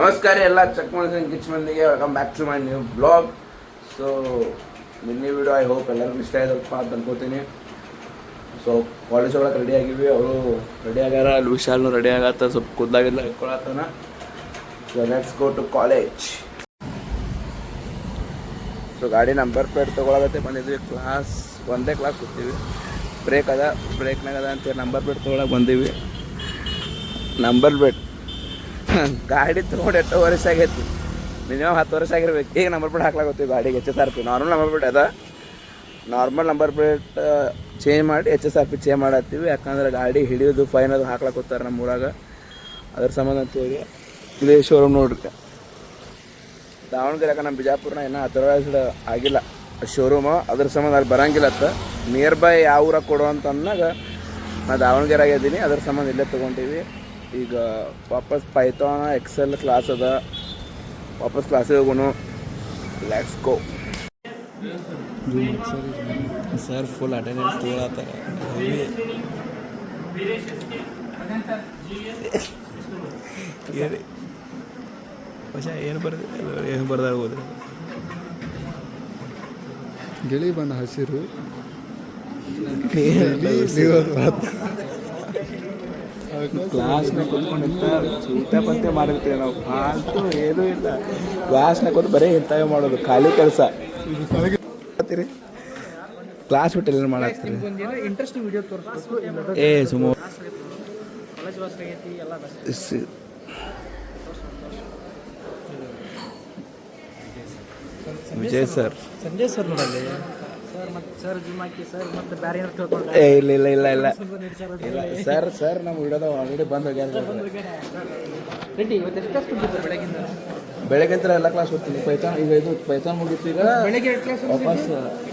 ನಮಸ್ಕಾರ ಎಲ್ಲ ಚೆಕ್ ಮಾಡ್ತೀನಿ ಕಿಚ್ ಮಂದಿಗೆ welcome back to my new blog. So ನಿನ್ನೆ ವಿಡಿಯೋ ಐ ಹೋಪ್ ಎಲ್ಲರಿಗೂ ಇಷ್ಟ ಆಯ್ತಪ್ಪ ಅಂತ ಅನ್ಕೋತೀನಿ. ಸೊ ಕಾಲೇಜ್ ಒಳಗೆ ರೆಡಿ ಆಗಿವಿ, ಅವರು ರೆಡಿ ಆಗ್ಯಾರ, ಅಲ್ಲಿ ವಿಶಾಲ್ನು ರೆಡಿ ಆಗತ್ತ, ಸ್ವಲ್ಪ ಕೂದಲಾಗಿಲ್ಲ ಇಟ್ಕೊಳತ್ತಾನ. So let's go to college. So ಗಾಡಿ ನಂಬರ್ ಪ್ಲೇಟ್ ತೊಗೊಳಗತ್ತೆ ಬಂದಿದ್ವಿ, ಒಂದೇ ಕ್ಲಾಸ್ ಕೂತೀವಿ, ಬ್ರೇಕ್ನಾಗ ಅದ ಅಂತೇಳಿ ನಂಬರ್ ಪ್ಲೇಟ್ ತೊಗೊಳಕ್ಕೆ ಬಂದೀವಿ. ನಂಬರ್ ಪ್ಲೇಟ್ ಗಾಡಿ ತೊಗೊಂಡು 8 ವರ್ಷ ಆಗೈತಿ, ಮಿನಿಮಮ್ 10 ವರ್ಷ ಆಗಿರ್ಬೇಕು. ಈಗ ನಂಬರ್ ಪ್ಲೇಟ್ ಹಾಕ್ಲಾಗತ್ತೀವಿ ಗಾಡಿಗೆ HSRP. ನಾರ್ಮಲ್ ನಂಬರ್ ಪ್ಲೇಟ್ ಅದ, ನಾರ್ಮಲ್ ನಂಬರ್ ಪ್ಲೇಟ್ ಚೇಂಜ್ ಮಾಡಿ HSRP ಚೇಂಜ್ ಮಾಡತ್ತೀವಿ. ಯಾಕಂದ್ರೆ ಗಾಡಿ ಹಿಡಿಯೋದು ಫೈನ್ ಅದು ಹಾಕ್ಲಾಕೋತಾರೆ ನಮ್ಮ ಊರಾಗ, ಅದ್ರ ಸಂಬಂಧ ಅಂತೇಳಿ ಇದೇ ಶೋರೂಮ್ ನೋಡ್ರಿ. ದಾವಣಗೆರೆ ಯಾಕೆ ನಮ್ಮ ಬಿಜಾಪುರನ ಇನ್ನೂ ಅಥರೈಸ್ಡ್ ಆಗಿಲ್ಲ ಶೋರೂಮು, ಅದ್ರ ಸಂಬಂಧ ಅಲ್ಲಿ ಬರೋಂಗಿಲ್ಲ. ನಿಯರ್ ಬೈ ಯಾವ ಊರಾಗ ಕೊಡೋ ಅಂತ ಅಂದಾಗ ನಾನು ದಾವಣಗೆರೆ ಆಗಿದ್ದೀನಿ, ಅದ್ರ ಸಂಬಂಧ ಇಲ್ಲೇ ತೊಗೊಂಡಿವಿ. ಈಗ ವಾಪಸ್ ಪೈಥಾನ್ ಎಕ್ಸೆಲ್ ಕ್ಲಾಸ್ ಅದ, ವಾಪಸ್ ಕ್ಲಾಸಿಗೆ ಹೋಗೋಣ. Let's go. Sir full attendance ತೊಗೊಳತ್ತಾರೆ. ಏನು ಬರ್ದಾರ ಹೋದ್ರೆ ಗಿಳಿ ಬಣ್ಣ ಹಸಿರು ಕ್ಲಾಸ್ನಾಗ ಕೂತ್ಕೊಂಡಿರ್ತ ಊಟ ಪತ್ತೆ ಮಾಡಿರ್ತೀವಿ ನಾವು, ಫಾಲ್ತು ಏನೂ ಇಲ್ಲ. ಕ್ಲಾಸ್ನಾಗ ಕೂತು ಬರೀ ಇಂಥವೇ ಮಾಡೋದು, ಖಾಲಿ ಕೆಲಸ. ಕ್ಲಾಸ್ ಬಿಟ್ಟು ಏನು ಮಾಡತ್ತೀರಿ? ಏ ಸುಮ್ಮ ವಿಜಯ್ ಸರ್, ಸಂಜಯ್ ಸರ್ ನೋಡಲ್ಲಿ ಸರ್ ಜಿಮ್ ಹಾಕಿ ಸರ್ ಮತ್ತೆ ಬೇರೆ ಏನಾರು ತಿಳ್ಕೊಂಡು ಇಲ್ಲ ಇಲ್ಲ ಇಲ್ಲ ಇಲ್ಲ ಇಲ್ಲ ಸರ್ ನಮ್ಮ ವಿಡಿಯೋದ ಆಲ್ರೆಡಿ ಬಂದು ಹೋಗ್ಯಾರ. ರೆಡ್ಡಿ ಇವತ್ತು ಎಷ್ಟು ಕ್ಲಾಸ್ ಕೊಟ್ಟಿದ್ದಾರೆ ಬೆಳಗಿಂದ? ಬೆಳಗ್ಗೆ ಎಲ್ಲ ಕ್ಲಾಸ್ ಹೋಗ್ತೀನಿ. ಪೈಥಾನ್ ಈಗ ಇದು ಪೈಥಾನ್ ಮುಗೀತು. ಈಗ ಬೆಳಗ್ಗೆ 2 ಕ್ಲಾಸ್, ವಾಪಸ್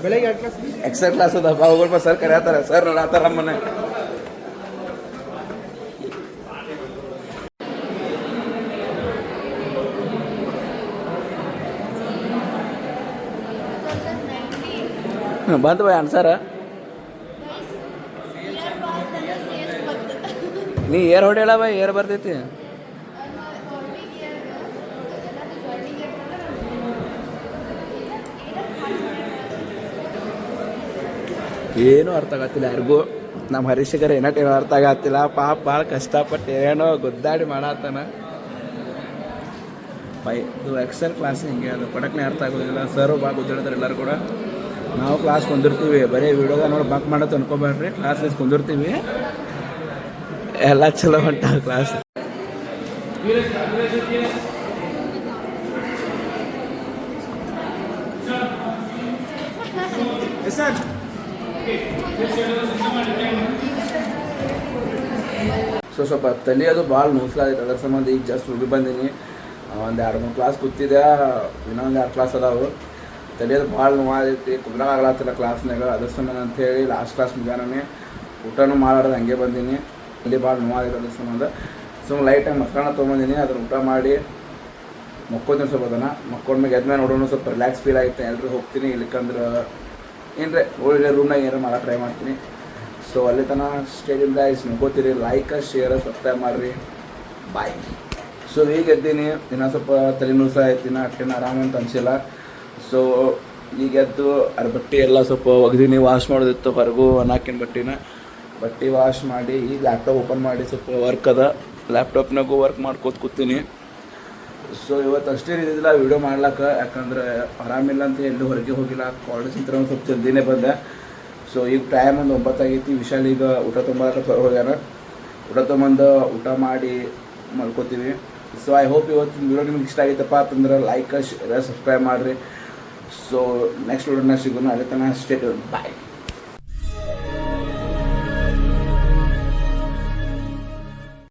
ಬೆಳಗ್ಗೆ 2 ಕ್ಲಾಸ್ ಎಕ್ಸ್ಟ್ರಾ ಕ್ಲಾಸ್ ಅದಪ್ಪ. ಹೋಗ್ಬ ಸರ್ ಕರೆಯತ್ತಾರೆ, ಸರ್ ನೋಡತ್ತಾರ ನಮ್ಮನೆ. ಬಂತು ಬೈ ಅನ್ಸರ. ನೀ ಏರ್ ಹೊಡೆಯಲ್ಲ ಬೈ, ಏರ್ ಬರ್ತೈತಿ. ಏನೂ ಅರ್ಥ ಆಗತ್ತಿಲ್ಲ ಯಾರಿಗೂ. ನಮ್ಮ ಹರೀಶಗರ ಏನೋ ಅರ್ಥ ಆಗತ್ತಿಲ್ಲ. ಪಾಪ ಭಾಳ ಕಷ್ಟಪಟ್ಟು ಏನೋ ಗುದ್ದಾಡಿ ಮಾಡತ್ತಾನ. ಇದು ಎಕ್ಸೆಲ್ ಕ್ಲಾಸ್ ಹಿಂಗೆ ಅದು ಪಡಕ್ನೆ ಅರ್ಥ ಆಗೋದಿಲ್ಲ. ಸರು ಭಾಳ ಗುದ್ದಾಡ್ತಾರೆ ಎಲ್ಲರೂ ಕೂಡ. ನಾವು ಕ್ಲಾಸ್ ಕುಂದಿರ್ತೀವಿ, ಬರೀ ವಿಡಿಯೋದಾಗ ನೋಡಿ ಬಂಕ್ ಮಾಡೋದು ಅನ್ಕೋಬೇಡ್ರಿ. ಕ್ಲಾಸ್ ಕುಂದಿರ್ತೀವಿ, ಎಲ್ಲ ಚಲೋ ಹೊಂಟ ಕ್ಲಾಸ್. ಸೊ ಸ್ವಲ್ಪ ತಲೆ ಅದು ಭಾಳ ನೋಸ್ಲಾಗೈತೆ, ಅದರ ಸಂಬಂಧ ಈಗ ಜಸ್ಟ್ ಹೋಗಿ ಬಂದೀನಿ. ಒಂದು 2-3 ಕ್ಲಾಸ್ ಕೂತಿದ್ದೆ, ಇನ್ನೊಂದು 2 ಕ್ಲಾಸ್ ಅದಾವು. ತಲೆಯೋದು ಭಾಳ ನೋವಾಗೈತಿ, ಕುಂದ್ರಾಗಲಾಗ್ತಿಲ್ಲ ಕ್ಲಾಸ್ನಾಗ. ಅದ್ರ ಸಂಬಂಧ ಅಂಥೇಳಿ ಲಾಸ್ಟ್ ಕ್ಲಾಸ್ ಮುಗ್ಯಾನೇ ಊಟನೂ ಮಾಡಾರ್ದು ಹಂಗೆ ಬಂದೀನಿ. ತಲೆ ಭಾಳ ನೋವಾಗೈತೆ, ಅದ್ರ ಸಂಬಂಧ ಸುಮ್ಮನೆ ಲೈಟಾಗಿ ಮಕ್ಕಳನ್ನ ತೊಗೊಂಬಂದೀನಿ. ಅದನ್ನ ಊಟ ಮಾಡಿ ಮಕ್ಕೋತೀನಿ. ಸ್ವಲ್ಪ ಅದನ್ನು ಮಕ್ಕೊಂಡ್ಮೇಲೆ ಎದ್ಮೇಲೆ ನೋಡೋಣ, ಸ್ವಲ್ಪ ರಿಲ್ಯಾಕ್ಸ್ ಫೀಲ್ ಆಗುತ್ತೆ. ಎಲ್ಲರೂ ಹೋಗ್ತೀನಿ, ಇಲ್ಲಕ್ಕಂದ್ರೆ ಏನ್ರಿ ಒಳ್ಳೆ ರೂಮ್ನಾಗ ಏನಾರು ಮಾಡೋ ಟ್ರೈ ಮಾಡ್ತೀನಿ. ಸೊ ಅಲ್ಲಿ ತನಕ ಸ್ಟೇಡಿಯಮ್ ಗೈಸ್ ನೋಡ್ಕೋತೀರಿ. ಲೈಕ್ ಶೇರ್ ಸಬ್ಸ್ಕ್ರೈಬ್ ಮಾಡಿರಿ. ಬಾಯ್. ಸೊ ಈಗ ಎದ್ದೀನಿ, ಇನ್ನೂ ಸ್ವಲ್ಪ ತಲೆ ನುಸ ಆಯ್ತಿನ, ಅಷ್ಟೇನು ಆರಾಮಂತ ಅನಿಸಿಲ್ಲ. ಸೊ ಈಗ ಎದ್ದು ಬಟ್ಟೆ ಎಲ್ಲ ಸ್ವಲ್ಪ ಒಗ್ದೀನಿ, ವಾಶ್ ಮಾಡೋದಿತ್ತು. ಹೊರಗೂ ಹಾಕಿನ ಬಟ್ಟೆ ವಾಶ್ ಮಾಡಿ ಈಗ ಲ್ಯಾಪ್ಟಾಪ್ ಓಪನ್ ಮಾಡಿ ಸ್ವಲ್ಪ ವರ್ಕ್ ಅದ, ಲ್ಯಾಪ್ಟಾಪ್ನಾಗೂ ವರ್ಕ್ ಮಾಡ್ಕೋತ ಕೂತೀನಿ. ಸೊ ಇವತ್ತು ಅಷ್ಟೇ ಇದ್ದಿಲ್ಲ ವೀಡಿಯೋ ಮಾಡ್ಲಿಕ್ಕೆ, ಯಾಕಂದ್ರೆ ಆರಾಮಿಲ್ಲ ಅಂತ ಎಲ್ಲೂ ಹೊರಗೆ ಹೋಗಿಲ್ಲ. ಕಾಲೇಜಿಂದ ಸ್ವಲ್ಪ ಜಲ್ದಿನೇ ಬಂದೆ. ಸೊ ಈಗ ಟೈಮ್ ಒಂದು 9 ಆಗೈತಿ. ವಿಶಾಲ್ ಈಗ ಊಟ ತೊಗೊಂಬರಕ್ಕೆ ಹೊರಗೆ ಹೋಗ್ಯಾರ. ಊಟ ತೊಗೊಂಬಂದು ಊಟ ಮಾಡಿ ಮಲ್ಕೋತೀವಿ. ಸೊ ಐ ಹೋಪ್ ಇವತ್ತಿನ ವೀಡಿಯೋ ನಿಮ್ಗೆ ಇಷ್ಟ ಆಗಿತ್ತಪ್ಪ ಅಂತಂದ್ರೆ ಲೈಕ್ ಶೇರ್ ಸಬ್ಸ್ಕ್ರೈಬ್ ಮಾಡಿರಿ. ಸೊ ನೆಕ್ಸ್ಟ್ ವಿಡಿಯೋನ ಸಿಗೋಣ. ಅಲ್ಲಿ ತನಕ ಸ್ಟೇ ಟ್ಯೂನ್ಡ್. ಬಾಯ್.